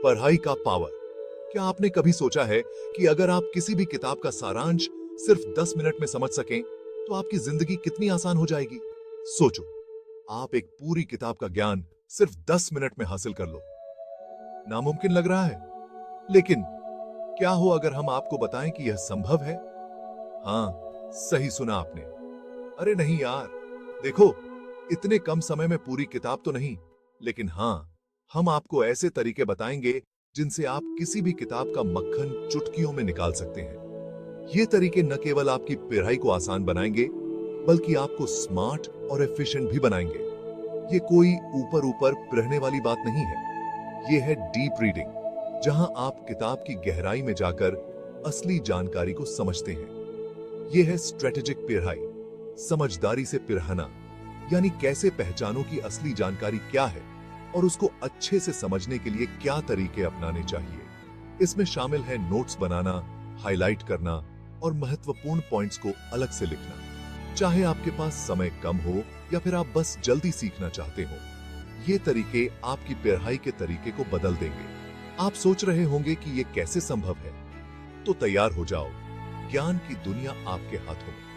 पढ़ाई का पावर। क्या आपने कभी सोचा है कि अगर आप किसी भी किताब का सारांश सिर्फ 10 मिनट में समझ सकें तो आपकी जिंदगी कितनी आसान हो जाएगी? सोचो, आप एक पूरी किताब का ज्ञान सिर्फ 10 मिनट में हासिल कर लो। नामुमकिन लग रहा है, लेकिन क्या हो अगर हम आपको बताएं कि यह संभव है? हाँ, सही सुना आपने। अरे नहीं यार, देखो, इतने कम समय में पूरी किताब तो नहीं, लेकिन हाँ, हम आपको ऐसे तरीके बताएंगे जिनसे आप किसी भी किताब का मक्खन चुटकियों में निकाल सकते हैं। ये तरीके न केवल आपकी पढ़ाई को आसान बनाएंगे, बल्कि आपको स्मार्ट और एफिशिएंट भी बनाएंगे। ये कोई ऊपर ऊपर पढ़ने वाली बात नहीं है। ये है डीप रीडिंग, जहां आप किताब की गहराई में जाकर असली जानकारी को समझते हैं। ये है स्ट्रेटेजिक पढ़ाई, समझदारी से पढ़ना, यानी कैसे पहचानो कि असली जानकारी क्या है और उसको अच्छे से समझने के लिए क्या तरीके अपनाने चाहिए। इसमें शामिल है नोट्स बनाना, हाईलाइट करना और महत्वपूर्ण पॉइंट्स को अलग से लिखना। चाहे आपके पास समय कम हो या फिर आप बस जल्दी सीखना चाहते हो, ये तरीके आपकी पढ़ाई के तरीके को बदल देंगे। आप सोच रहे होंगे कि ये कैसे संभव है, तो तैयार हो जाओ, ज्ञान की दुनिया आपके हाथों में।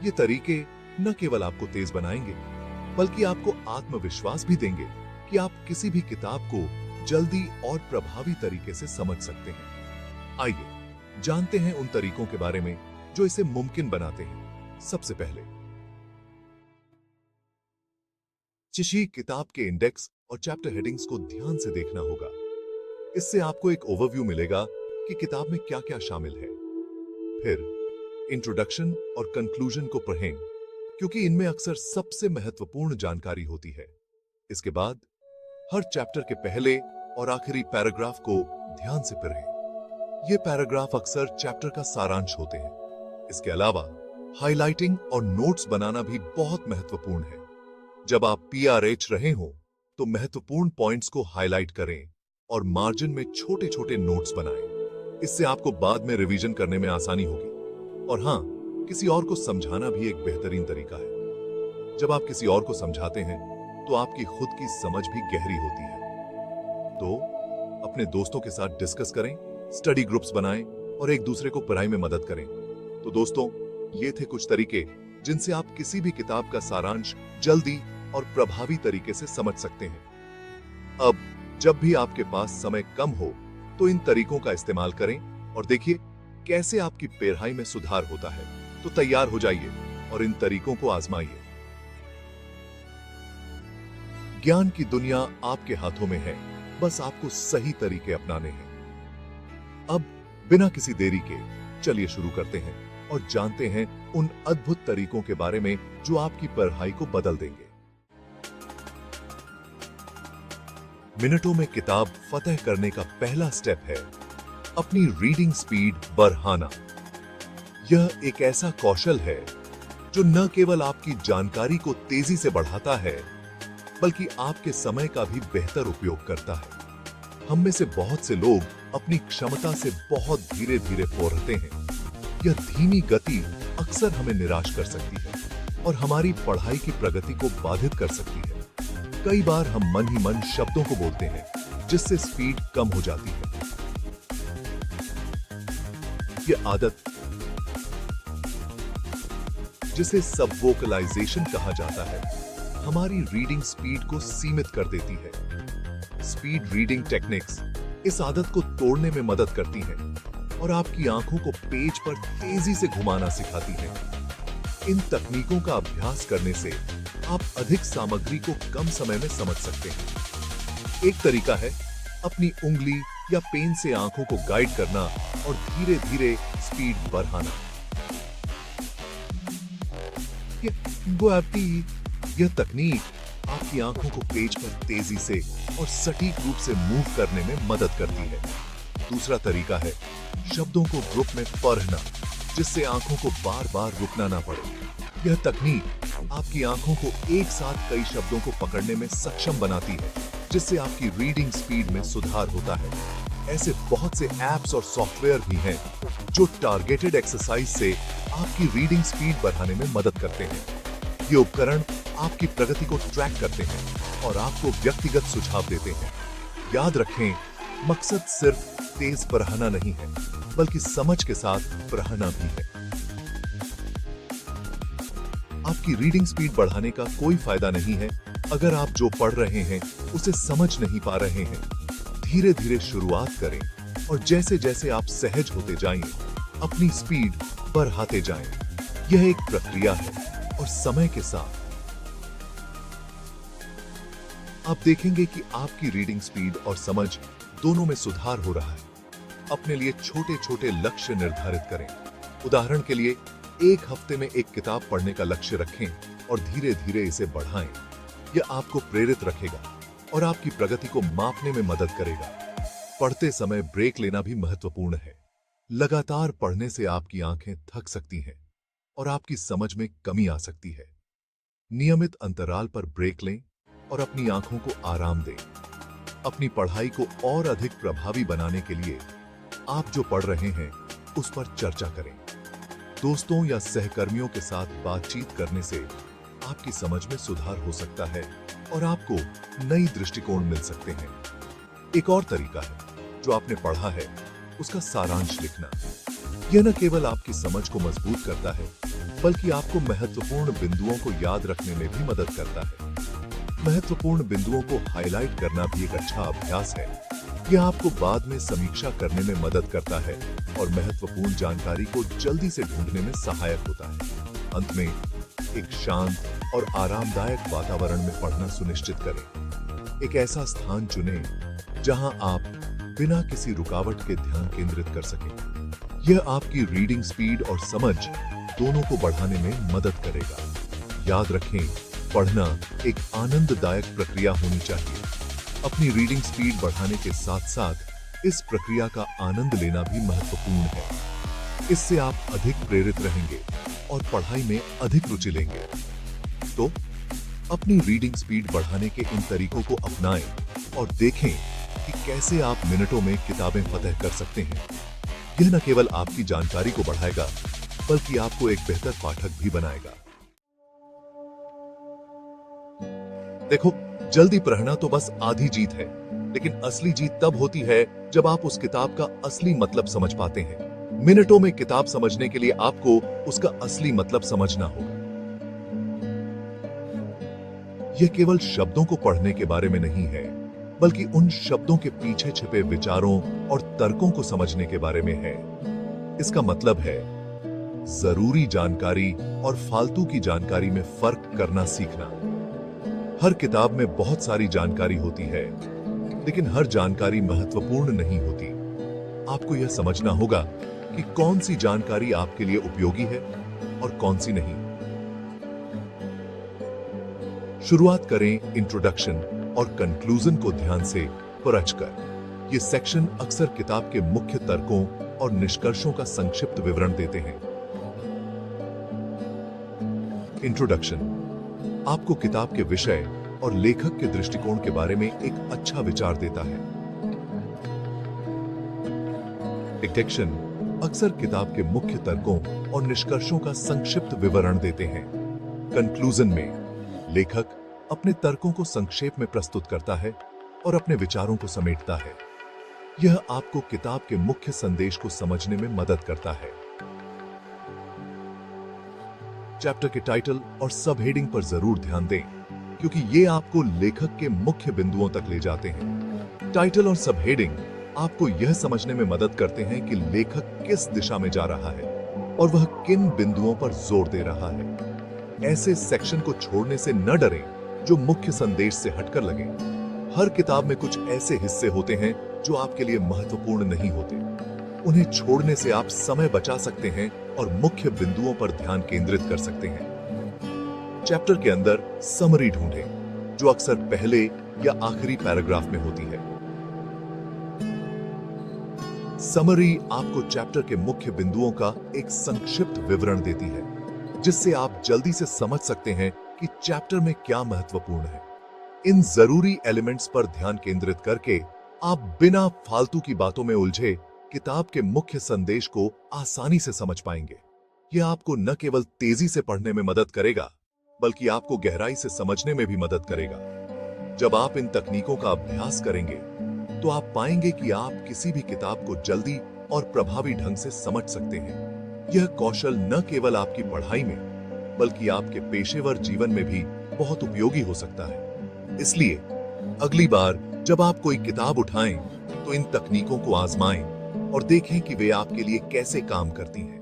ये तरीके न केवल आपको तेज बनाएंगे, बल्कि आपको आत्मविश्वास भी देंगे कि आप किसी भी किताब को जल्दी और प्रभावी तरीके से समझ सकते हैं। आइए जानते हैं उन तरीकों के बारे में जो इसे मुमकिन बनाते हैं। सबसे पहले, किसी किताब के इंडेक्स और चैप्टर हेडिंग्स को ध्यान से देखना होगा। इससे आपको एक ओवरव्यू मिलेगा कि किताब में क्या-क्या शामिल है। फिर इंट्रोडक्शन और कंक्लूजन को पढ़ें, क्योंकि इनमें अक्सर सबसे महत्वपूर्ण जानकारी होती है। इसके बाद हर चैप्टर के पहले और आखिरी पैराग्राफ को ध्यान से पढ़ें। ये पैराग्राफ अक्सर चैप्टर का सारांश होते हैं। इसके अलावा हाइलाइटिंग और नोट्स बनाना भी बहुत महत्वपूर्ण है। जब आप पीआरएच रहे हो, तो महत्वपूर्ण पॉइंट्स को हाईलाइट करें और मार्जिन में छोटे-छोटे नोट्स बनाएं। इससे आपको बाद में रिवीजन करने में आसानी होगी। और हाँ, किसी और को समझाना भी एक बेहतरीन तरीका है। जब आप किसी और को समझाते हैं, तो आपकी खुद की समझ भी गहरी होती है। तो अपने दोस्तों के साथ डिस्कस करें, स्टडी ग्रुप्स बनाएं और एक दूसरे को पढ़ाई में मदद करें। तो दोस्तों, ये थे कुछ तरीके जिनसे आप किसी भी किताब का सारांश जल्दी और प्रभावी तरीके से समझ सकते हैं। अब जब भी आपके पास समय कम हो, तो इन तरीकों का इस्तेमाल करें और देखिए कैसे आपकी पढ़ाई में सुधार होता है। तो तैयार हो जाइए और इन तरीकों को आजमाइए। ज्ञान की दुनिया आपके हाथों में है, बस आपको सही तरीके अपनाने हैं। अब बिना किसी देरी के चलिए शुरू करते हैं और जानते हैं उन अद्भुत तरीकों के बारे में जो आपकी पढ़ाई को बदल देंगे। मिनटों में किताब फतह करने का पहला स्टेप है अपनी रीडिंग स्पीड बढ़ाना। यह एक ऐसा कौशल है जो न केवल आपकी जानकारी को तेजी से बढ़ाता है, बल्कि आपके समय का भी बेहतर उपयोग करता है। हम में से बहुत से लोग अपनी क्षमता से बहुत धीरे-धीरे पढ़ते हैं। यह धीमी गति अक्सर हमें निराश कर सकती है और हमारी पढ़ाई की प्रगति को बाधित कर सकती है। कई बार हम मन ही मन शब्दों को बोलते हैं, जिससे स्पीड कम हो जाती है। यह आदत, जिसे सबवोकलाइजेशन कहा जाता है, हमारी रीडिंग स्पीड को सीमित कर देती है। स्पीड रीडिंग टेक्निक्स इस आदत को तोड़ने में मदद करती हैं और आपकी आंखों को पेज पर तेजी से घुमाना सिखाती हैं। इन तकनीकों का अभ्यास करने से आप अधिक सामग्री को कम समय में समझ सकते हैं। एक तरीका है अपनी उंगली या पेन से आंखों को गाइड करना और धीरे-धीरे स्पीड बढ़ाना। यह तकनीक आपकी आंखों को पेज पर तेजी से और सटीक रूप से मूव करने में मदद करती है। दूसरा तरीका है शब्दों को ग्रुप में पढ़ना, जिससे आंखों को बार-बार रुकना ना पड़े। यह तकनीक आपकी आंखों को एक साथ कई शब्दों को पकड़ने में सक्षम बनाती है, जिससे आपकी रीडिंग स्पीड में सुधार होता है। ऐसे बहुत से ऐप्स और सॉफ्टवेयर भी हैं जो टारगेटेड एक्सरसाइज से आपकी रीडिंग स्पीड बढ़ाने में मदद करते हैं। ये उपकरण आपकी प्रगति को ट्रैक करते हैं और आपको व्यक्तिगत सुझाव देते हैं। याद रखें, मकसद सिर्फ तेज पढ़ना नहीं है, बल्कि समझ के साथ पढ़ना भी है। आपकी रीडिंग स्पीड बढ़ाने का कोई फायदा नहीं है अगर आप जो पढ़ रहे हैं उसे समझ नहीं पा रहे हैं। धीरे धीरे शुरुआत करें और जैसे जैसे आप सहज होते जाएं, अपनी स्पीड बढ़ाते जाएं। यह एक प्रक्रिया है और समय के साथ आप देखेंगे कि आपकी रीडिंग स्पीड और समझ दोनों में सुधार हो रहा है। अपने लिए छोटे छोटे लक्ष्य निर्धारित करें। उदाहरण के लिए, एक हफ्ते में एक किताब पढ़ने का लक्ष्य रखें और धीरे धीरे इसे बढ़ाएं। यह आपको प्रेरित रखेगा और आपकी प्रगति को मापने में मदद करेगा। पढ़ते समय ब्रेक लेना भी महत्वपूर्ण है। लगातार पढ़ने से आपकी आंखें थक सकती हैं और आपकी समझ में कमी आ सकती है। नियमित अंतराल पर ब्रेक लें और अपनी आंखों को आराम दें। अपनी पढ़ाई को और अधिक प्रभावी बनाने के लिए आप जो पढ़ रहे हैं उस पर चर्चा करें। दोस्तों या सहकर्मियों के साथ बातचीत करने से आपकी समझ में सुधार हो सकता है और आपको नई दृष्टिकोण मिल सकते हैं। एक और तरीका है, जो आपने पढ़ा है उसका सारांश लिखना। यह न केवल आपकी समझ को मजबूत करता है, बल्कि आपको महत्वपूर्ण बिंदुओं को याद रखने में भी मदद करता है। महत्वपूर्ण बिंदुओं को हाईलाइट करना भी एक अच्छा अभ्यास है। यह आपको बाद में समीक्षा करने में मदद करता है और महत्वपूर्ण जानकारी को जल्दी से ढूंढने में सहायक होता है। अंत में, एक शांत और आरामदायक वातावरण में पढ़ना सुनिश्चित करें। एक ऐसा स्थान चुनें जहां आप बिना किसी रुकावट के ध्यान केंद्रित कर सकें। यह आपकी रीडिंग स्पीड और समझ दोनों को बढ़ाने में मदद करेगा। याद रखें, पढ़ना एक आनंददायक प्रक्रिया होनी चाहिए। अपनी रीडिंग स्पीड बढ़ाने के साथ साथ इस प्रक्रिया का आनंद लेना भी महत्वपूर्ण है। इससे आप अधिक प्रेरित रहेंगे और पढ़ाई में अधिक रुचि लेंगे। तो अपनी रीडिंग स्पीड बढ़ाने के इन तरीकों को अपनाएं और देखें कि कैसे आप मिनटों में किताबें फतह कर सकते हैं। यह न केवल आपकी जानकारी को बढ़ाएगा, बल्कि आपको एक बेहतर पाठक भी बनाएगा। देखो, जल्दी पढ़ना तो बस आधी जीत है, लेकिन असली जीत तब होती है जब आप उस किताब का असली मतलब समझ पाते हैं। मिनटों में किताब समझने के लिए आपको उसका असली मतलब समझना होगा। यह केवल शब्दों को पढ़ने के बारे में नहीं है, बल्कि उन शब्दों के पीछे छिपे विचारों और तर्कों को समझने के बारे में है। इसका मतलब है जरूरी जानकारी और फालतू की जानकारी में फर्क करना सीखना। हर किताब में बहुत सारी जानकारी होती है, लेकिन हर जानकारी महत्वपूर्ण नहीं होती। आपको यह समझना होगा कि कौन सी जानकारी आपके लिए उपयोगी है और कौन सी नहीं। शुरुआत करें इंट्रोडक्शन और कंक्लूजन को ध्यान से परखकर। ये सेक्शन अक्सर किताब के मुख्य तर्कों और निष्कर्षों का संक्षिप्त विवरण देते हैं। इंट्रोडक्शन आपको किताब के विषय और लेखक के दृष्टिकोण के बारे में एक अच्छा विचार देता है। डिटेक्शन अक्सर किताब के मुख्य तर्कों और निष्कर्षों का संक्षिप्त विवरण देते हैं। कंक्लूजन में लेखक अपने तर्कों को संक्षेप में प्रस्तुत करता है और अपने विचारों को समेटता है। यह आपको किताब के मुख्य संदेश को समझने में मदद करता है। चैप्टर के टाइटल और सब हेडिंग पर जरूर ध्यान दें, क्योंकि ये आपको लेखक के मुख्य बिंदुओं तक ले जाते हैं। टाइटल और सब हेडिंग आपको यह समझने में मदद करते हैं कि लेखक किस दिशा में जा रहा है और वह किन बिंदुओं पर जोर दे रहा है। ऐसे सेक्शन को छोड़ने से न डरें जो मुख्य संदेश से हटकर लगे। हर किताब में कुछ ऐसे हिस्से होते हैं जो आपके लिए महत्वपूर्ण नहीं होते। उन्हें छोड़ने से आप समय बचा सकते हैं और मुख्य बिंदुओं पर ध्यान केंद्रित कर सकते हैं। चैप्टर के अंदर समरी ढूंढें, जो अक्सर पहले या आखिरी पैराग्राफ में होती है। समरी आपको चैप्टर के मुख्य बिंदुओं का एक संक्षिप्त विवरण देती है, जिससे आप जल्दी से समझ सकते हैं कि चैप्टर में क्या महत्वपूर्ण है। इन जरूरी एलिमेंट्स पर ध्यान केंद्रित करके आप बिना फालतू की बातों में उलझे किताब के मुख्य संदेश को आसानी से समझ पाएंगे। यह आपको न केवल तेजी से पढ़ने में मदद करेगा, बल्कि आपको गहराई से समझने में भी मदद करेगा। जब आप इन तकनीकों का अभ्यास करेंगे, तो आप पाएंगे कि आप किसी भी किताब को जल्दी और प्रभावी ढंग से समझ सकते हैं। यह कौशल न केवल आपकी पढ़ाई में बल्कि आपके पेशेवर जीवन में भी बहुत उपयोगी हो सकता है। इसलिए अगली बार जब आप कोई किताब उठाएं तो इन तकनीकों को आजमाएं और देखें कि वे आपके लिए कैसे काम करती हैं।